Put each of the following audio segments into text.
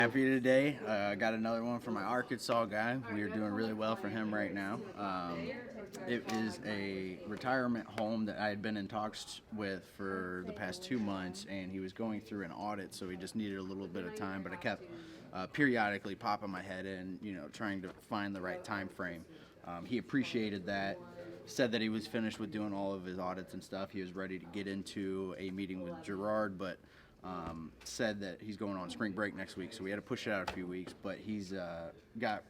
Happy today. Got another one for my Arkansas guy. We are doing really well for him right now. It is a retirement home that I had been in talks with for the past 2 months, and he was going through an audit, so he just needed a little bit of time. But I kept periodically popping my head in, trying to find the right time frame. He appreciated that. Said that he was finished with doing all of his audits and stuff. He was ready to get into a meeting with Gerard, but said that he's going on spring break next week, so we had to push it out a few weeks. But he's got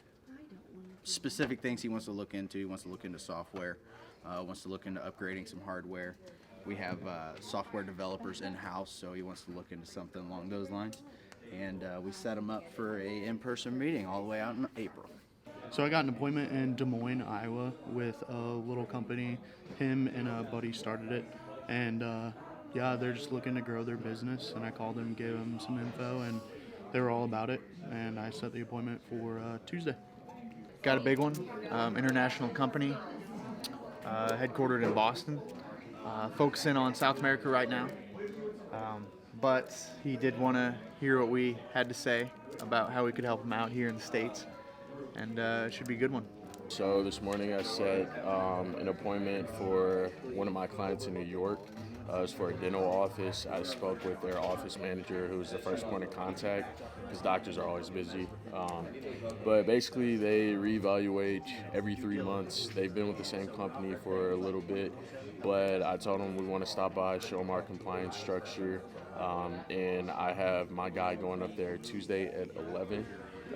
specific things he wants to look into. He wants to look into software, wants to look into upgrading some hardware. We have software developers in-house, so he wants to look into something along those lines. And we set him up for a in-person meeting all the way out in April. So I got an appointment in Des Moines, Iowa with a little company. Him and a buddy started it, and they're just looking to grow their business, and I called them, gave them some info, and they were all about it, and I set the appointment for Tuesday. Got a big one, international company, headquartered in Boston, focusing on South America right now, but he did want to hear what we had to say about how we could help him out here in the States, and it should be a good one. So this morning I set an appointment for one of my clients in New York. It was for a dental office. I spoke with their office manager, who was the first point of contact, because doctors are always busy. But basically, they reevaluate every 3 months. They've been with the same company for a little bit, but I told them we want to stop by, show them our compliance structure, and I have my guy going up there Tuesday at 11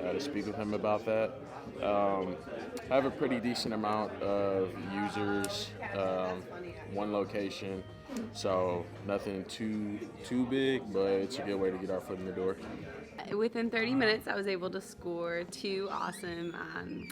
to speak with him about that. I have a pretty decent amount of users, one location. So nothing too big, but it's a good way to get our foot in the door. Within 30 minutes, I was able to score 2 awesome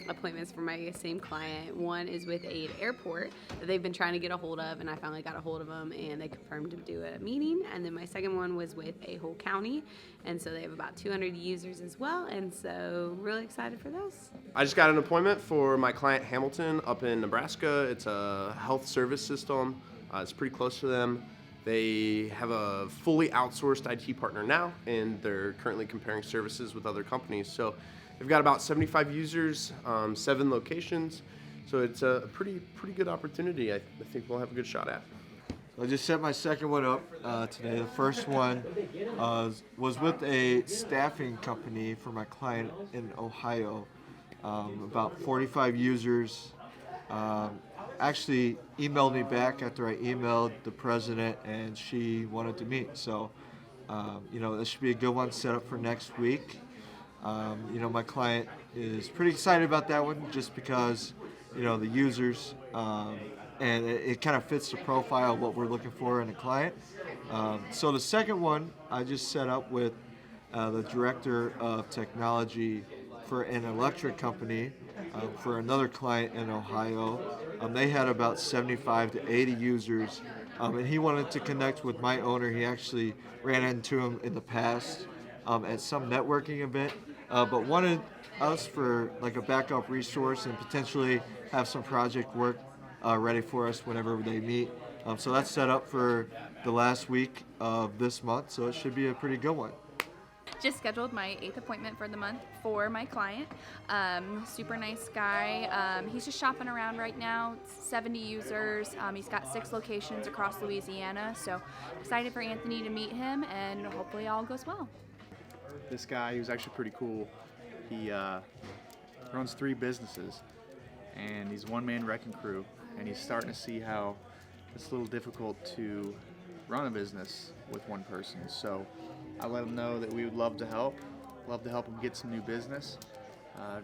appointments for my same client. One is with an airport that they've been trying to get a hold of, and I finally got a hold of them, and they confirmed to do a meeting. And then my second one was with a whole county, and so they have about 200 users as well, and so really excited for those. I just got an appointment for my client Hamilton up in Nebraska. It's a health service system. It's pretty close to them. They have a fully outsourced IT partner now, and they're currently comparing services with other companies. So they've got about 75 users, 7 locations. So it's a pretty good opportunity. I think we'll have a good shot at. I just set my second one up today. The first one was with a staffing company for my client in Ohio. About 45 users. Actually emailed me back after I emailed the president, and she wanted to meet. So, this should be a good one set up for next week. My client is pretty excited about that one just because, the users, and it kind of fits the profile of what we're looking for in a client. So the second one I just set up with the director of technology for an electric company for another client in Ohio. They had about 75 to 80 users, and he wanted to connect with my owner. He actually ran into him in the past at some networking event, but wanted us for like a backup resource and potentially have some project work ready for us whenever they meet. So that's set up for the last week of this month, so it should be a pretty good one. Just scheduled my 8th appointment for the month for my client. Super nice guy. He's just shopping around right now. 70 users. He's got 6 locations across Louisiana. So excited for Anthony to meet him, and hopefully all goes well. This guy, he was actually pretty cool. He runs 3 businesses, and he's one-man wrecking crew, and he's starting to see how it's a little difficult to run a business with one person. So I let him know that we would love to help him get some new business.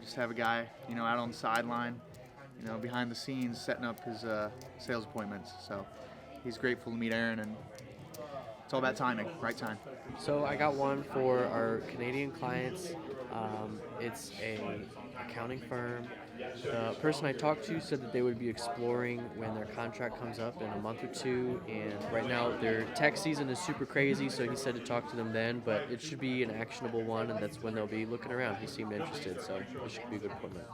Just have a guy, out on the sideline, behind the scenes, setting up his sales appointments. So he's grateful to meet Aaron, and it's all about timing, right time. So I got one for our Canadian clients. It's a accounting firm. The person I talked to said that they would be exploring when their contract comes up in a month or 2, and right now their tax season is super crazy, so he said to talk to them then, but it should be an actionable one, and that's when they'll be looking around. He seemed interested, so it should be a good appointment.